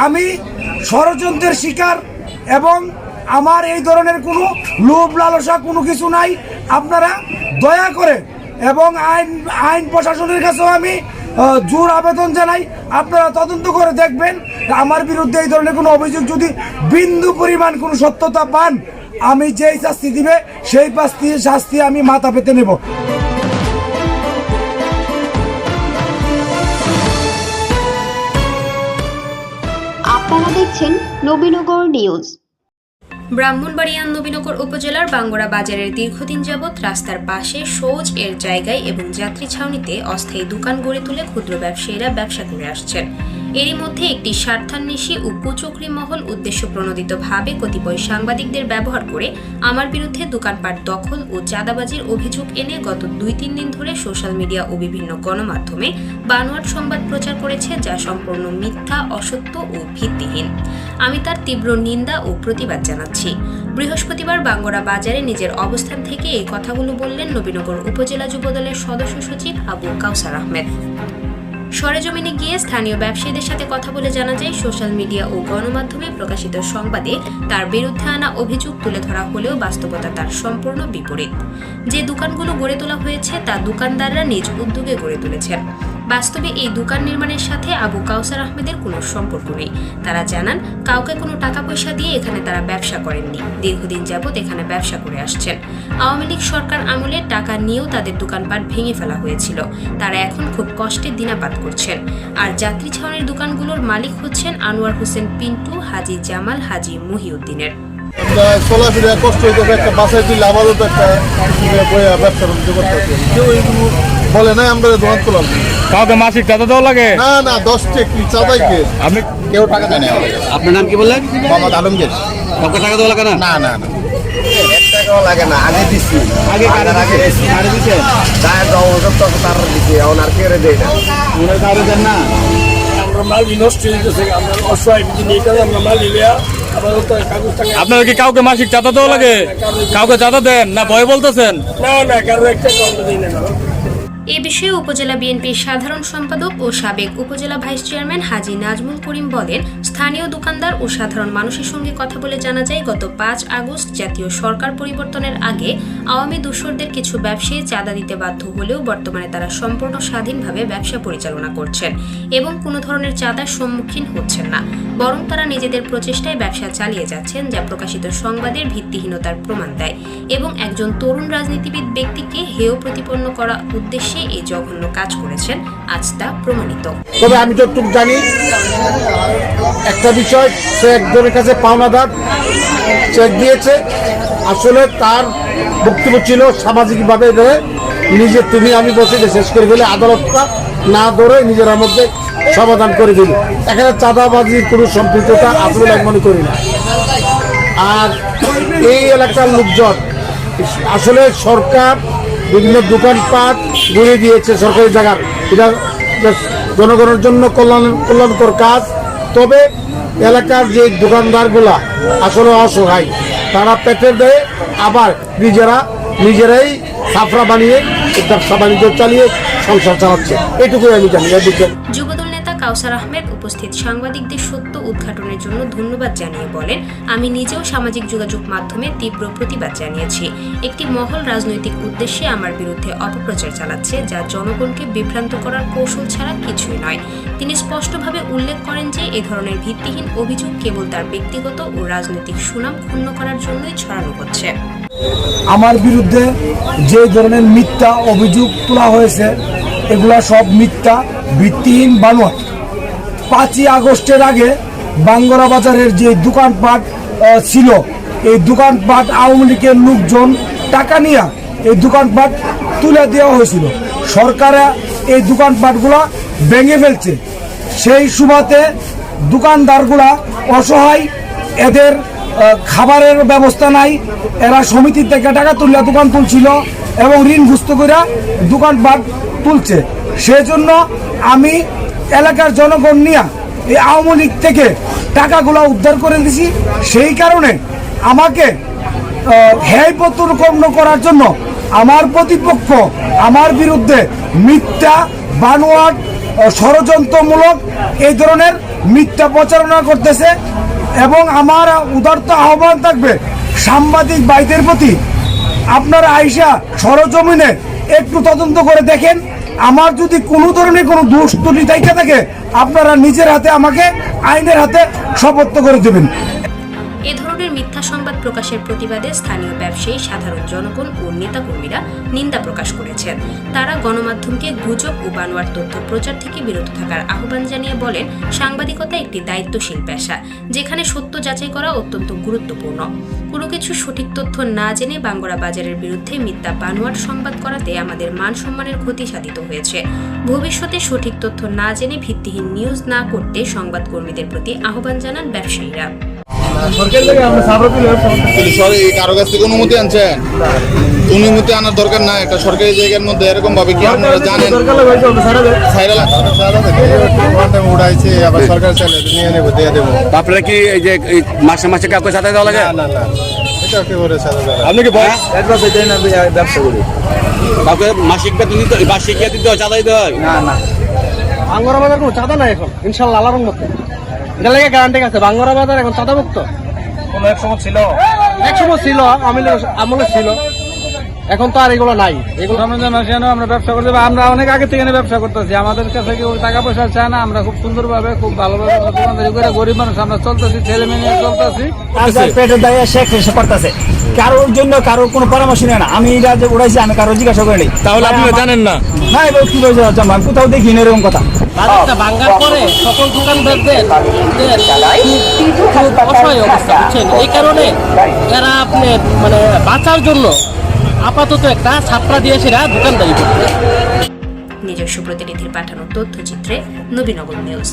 আমি ষড়যন্ত্রের শিকার এবং আমার এই ধরনের কোনো লোভ লালসা কোনো কিছু নাই। আপনারা দয়া করে এবং আইন প্রশাসনের কাছেও আমি জোর আবেদন জানাই, আপনারা তদন্ত করে দেখবেন আমার বিরুদ্ধে এই ধরনের কোনো অভিযোগ যদি বিন্দু পরিমাণ কোনো সত্যতা পান, আমি যেই শাস্তি দিবে সেই শাস্তি আমি মাথা পেতে নেব। আপনারা দেখছেন নবীনগর নিউজ। ব্রাহ্মণবাড়িয়া নবীনগর উপজেলার বাঙ্গরা বাজারের দীর্ঘদিন যাবৎ রাস্তার পাশে শৌচ এর জায়গায় এবং যাত্রী ছাউনিতে অস্থায়ী দোকান গড়ে তুলে ক্ষুদ্র ব্যবসায়ীরা ব্যবসা করে আসছেন। এরই মধ্যে একটি স্বার্থান্বেষী ও কুচক্রী মহল উদ্দেশ্য প্রণোদিতভাবে কতিপয় সাংবাদিকদের ব্যবহার করে আমার বিরুদ্ধে দোকানপাট দখল ও চাঁদাবাজির অভিযোগ এনে গত 2-3 দিন ধরে সোশ্যাল মিডিয়া ও বিভিন্ন গণমাধ্যমে বানোয়াট সংবাদ প্রচার করেছে, যা সম্পূর্ণ মিথ্যা, অসত্য ও ভিত্তিহীন। আমি তার তীব্র নিন্দা ও প্রতিবাদ জানাচ্ছি। বৃহস্পতিবার বাঙ্গরা বাজারে নিজের অবস্থান থেকে এই কথাগুলো বললেন নবীনগর উপজেলা যুবদলের সদস্য সচিব আবু কাউসার আহমেদ। সরেজমিনে গিয়ে স্থানীয় ব্যবসায়ীদের সাথে কথা বলে জানা যায়, সোশ্যাল মিডিয়া ও গণমাধ্যমে প্রকাশিত সংবাদে তার বিরুদ্ধে আনা অভিযোগ তুলে ধরা হলেও বাস্তবতা তার সম্পূর্ণ বিপরীত। যে দোকানগুলো গড়ে তোলা হয়েছে তা দোকানদাররা নিজ উদ্যোগে গড়ে তুলেছেন। বাস্তবে এই দোকান নির্মাণের সাথে আবু কাউসার আহমেদের কোনো সম্পর্ক নেই। তারা জানান, কাউকে কোনো টাকা পয়সা দিয়ে এখানে তারা ব্যবসা করেননি, দীর্ঘদিন যাবৎ এখানে ব্যবসা করে আসছেন। আওয়ামী লীগ সরকার আমলে টাকা নিয়েও তাদের দোকানপাট ভেঙে ফেলা হয়েছিল। তারা এখন খুব কষ্টে দিনাপাত করছেন। আর যাত্রী ছাউনির দোকানগুলোর মালিক হচ্ছেন আনোয়ার হোসেন পিন্টু, হাজি জামাল, হাজি মহিউদ্দিনের। চলাফেরা কষ্ট হইতেছে, একটা বাসায় দিলে আমারও তো একটা ব্যবসা বাণিজ্য করতে হবে। কেউ এইগুলো বলে না আমরা দোকান তোলাম, কাউকে মাসিক চাঁদা দেওয়া লাগে না না 10 টাকা চাঁদাই কে আপনি কেউ টাকা দেয় না। আপনার নাম কি বললেন? মোহাম্মদ আলমগীর। কাউকে টাকা দেওয়া লাগে না? না না না 1 টাকাও লাগে না। আগে দিছি, আগে দিছে তার তার দিছে, এখন আর কেড়ে দেয় না। মনে কারো দেন না? আমরা মাল নষ্ট হয়ে গেছে, আমরা অসহায় নিয়ে আমরা মাল নিলে আপনার কি কাউকে মাসিক চাঁদা দেওয়া লাগে? কাউকে চাঁদা দেন না ভয় বলতেছেন? না না কারো একটা আমরা দিই না। এ বিষয়ে উপজেলা বিএনপির সাধারণ সম্পাদক ও সাবেক উপজেলা ভাইস চেয়ারম্যান হাজি নাজমুল করিম বলেন, স্থানীয় দোকানদার ও সাধারণ মানুষের সঙ্গে কথা বলে জানা যায়, গত 5 আগস্ট জাতীয় সরকার পরিবর্তনের আগে আওয়ামী দোসরদের কিছু ব্যবসায়ী চাঁদা দিতে বাধ্য হলেও বর্তমানে তারা সম্পূর্ণ স্বাধীনভাবে ব্যবসা পরিচালনা করছেন এবং কোনো ধরনের চাঁদার সম্মুখীন হচ্ছেন না, বরং তারা নিজেদের প্রচেষ্টায় ব্যবসা চালিয়ে যাচ্ছেন, যা প্রকাশিত সংবাদের ভিত্তিহীনতার প্রমাণ দেয় এবং একজন তরুণ রাজনীতিবিদ ব্যক্তিকে হেয় প্রতিপন্ন করা উদ্দেশ্যে এই জঘন্য কাজ করেছেন, আজ তা প্রমাণিত। তবে আমি যতটুকু জানি একটা বিষয়, সে একজনের কাছে পাওনাদার চেক দিয়েছে। আসলে তার বক্তব্য ছিল সামাজিকভাবে নিজে তুমি আমি বসে শেষ করে ফেলে, আদালতটা না ধরে নিজের মধ্যে সমাধান করে দিল। এখানে চাঁদাবাজির কোনো সম্পৃক্ততা আসলে আমি মনে করি না। আর এই এলাকার লোকজন আসলে সরকার বিভিন্ন দোকানপাট গড়ে দিয়েছে সরকারি জায়গার, এটা জনগণের জন্য কল্যাণকর কাজ। তবে এলাকার যে দোকানদারগুলা আসলে অসহায়, তারা পেটের দেয়, আবার নিজেরাই সাফরা বানিয়ে ব্যবসা বাণিজ্য চালিয়ে সংসার চালাচ্ছে। এটুকুই আমি জানি। যুবদল নেতা কাউসার আহমেদ উপস্থিত সাংবাদিকদের সত্য উদ্ঘাটনের জন্য ধন্যবাদ জানিয়ে বলেন, আমি নিজেও সামাজিক যোগাযোগ মাধ্যমে তীব্র প্রতিবাদ জানিয়েছি। একটি মহল রাজনৈতিক উদ্দেশ্যে আমার বিরুদ্ধে অপপ্রচার চালাচ্ছে, যা জনগণকে বিভ্রান্ত করার কৌশল ছাড়া কিছুই নয়। তিনি স্পষ্টভাবে উল্লেখ করেন যে এ ধরনের ভিত্তিহীন অভিযোগ কেবল তার ব্যক্তিগত ও রাজনৈতিক সুনাম ক্ষুণ্ণ করার জন্যই ছড়ানো হচ্ছে। আমার বিরুদ্ধে যে ধরনের মিথ্যা অভিযোগ তোলা হয়েছে, এগুলা সব মিথ্যা, ভিত্তিহীন, বানোয়াট। 5ই আগস্টের আগে বাঙ্গরা বাজারের যে দোকানপাট ছিল, এই দোকানপাট আওয়ামী লীগের লোকজন টাকা নিয়ে এই দোকানপাট তুলে দেওয়া হয়েছিল। সরকার এই দোকানপাটগুলা ভেঙে ফেলছে। সেই সুবাদে দোকানদারগুলা অসহায়, এদের খাবারের ব্যবস্থা নাই, এরা সমিতির থেকে টাকা তুলে দোকান তুলছিল এবং ঋণ ঘুস্ত করে দোকানপাট তুলছে। সেজন্য আমি এলাকার জনগণ নিয়ে এই আওয়ামী লীগ থেকে টাকাগুলো উদ্ধার করে দিছি। সেই কারণে আমাকে হেয় প্রতিপন্ন করার জন্য আমার প্রতিপক্ষ আমার বিরুদ্ধে মিথ্যা, বানোয়াট, ষড়যন্ত্রমূলক এই ধরনের মিথ্যা প্রচারণা করতেছে। এবং আমার উদারত আহ্বান থাকবে সাংবাদিক ভাইদের প্রতি, আপনারা আইসা সরজমিনে একটু তদন্ত করে দেখেন। আমার যদি কোনো ধরনের কোনো দোষ ত্রুটি থেকে থাকে, আপনারা নিজের হাতে আমাকে আইনের হাতে সোপর্দ করে দেবেন। এ ধরনের মিথ্যা সংবাদ প্রকাশের প্রতিবাদে স্থানীয় ব্যবসায়ী, সাধারণ জনগণ ও নেতাকর্মীরা নিন্দা প্রকাশ করেছেন। তারা গণমাধ্যমকে গুজব ও বানোয়ার তথ্য প্রচার থেকে বিরত থাকার আহ্বান জানিয়ে বলেন, সাংবাদিকতা একটি দায়িত্বশীল পেশা, যেখানে সত্য যাচাই করা অত্যন্ত গুরুত্বপূর্ণ। কোনো কিছু সঠিক তথ্য না জেনে বাঙ্গুরা বাজারের বিরুদ্ধে মিথ্যা বানোয়ার সংবাদ করাতে আমাদের মান সম্মানের ক্ষতি সাধিত হয়েছে। ভবিষ্যতে সঠিক তথ্য না জেনে ভিত্তিহীন নিউজ না করতে সংবাদকর্মীদের প্রতি আহ্বান জানান ব্যবসায়ীরা। কারো কাছ থেকে অনুমতি আনছেন? অনুমতি আনার দরকার নাই, একটা সরকারি জায়গার মধ্যে এরকম ভাবে কি আপনারা জানেন? উড়াইছে আবার সরকার চাইলে নিয়ে নেবো, দিয়ে দেবো। আপনারা কি এই যে এই মাসে মাসে কাউকে চাঁদা দেওয়া লাগে? না এটা একেবারে সাদা দাদা। আপনি কি বয়স অ্যাডভান্স দেয় না, ব্যবসা করি। কাউকে মাসিক বেতন দিতে হয়, বার্ষিক দিতে হয়, চাঁদা দিতে হয়? না বাঙ্গুরা বাজার কোনো চাঁদা নাই এখন, ইনশাল্লাহ আল্লাহর মতো। এটা লেগে গ্যারান্টি আছে, বাঙ্গুরা বাজার এখন চাঁদা মুক্ত। কোনো এক সময় ছিল, একসময় ছিল, আমলে ছিল, এখন তো আর এগুলো নাই। এগুলো রমজান মাসে আমরা ব্যবসা করতে, আমরা অনেক আগে থেকে ব্যবসা করতেছি, আমাদের কাছে কেউ টাকা পয়সা চায় না। আমরা খুব সুন্দরভাবে, খুব ভালোভাবে দোকানদারি করে গরিব মানুষ আমরা চলতেছি, ছেলে মেয়ে নিয়ে চলতেছি। পেটের দায়ে শেখ রেসে করতেছে, কারোর জন্য কারোর কোনো পরামর্শ নেয় না। আমি এটা যে উড়াইছি, আমি কারো জিজ্ঞাসা করিনি। তাহলে আপনারা জানেন না? না, এবার কি বলছে, আমি কোথাও দেখি না এরকম কথা। বাজারটা ভাঙ্গার পরে সকল দোকানদারদের অসহায় অবস্থা, বুঝছেন? এই কারণে এরা আপনার মানে বাঁচার জন্য আপাতত একটা ছাত্রা দিয়ে সেরা দোকানদারি করছে। নিজস্ব প্রতিনিধির পাঠানো তথ্যচিত্রে নবীনগর নিউজ।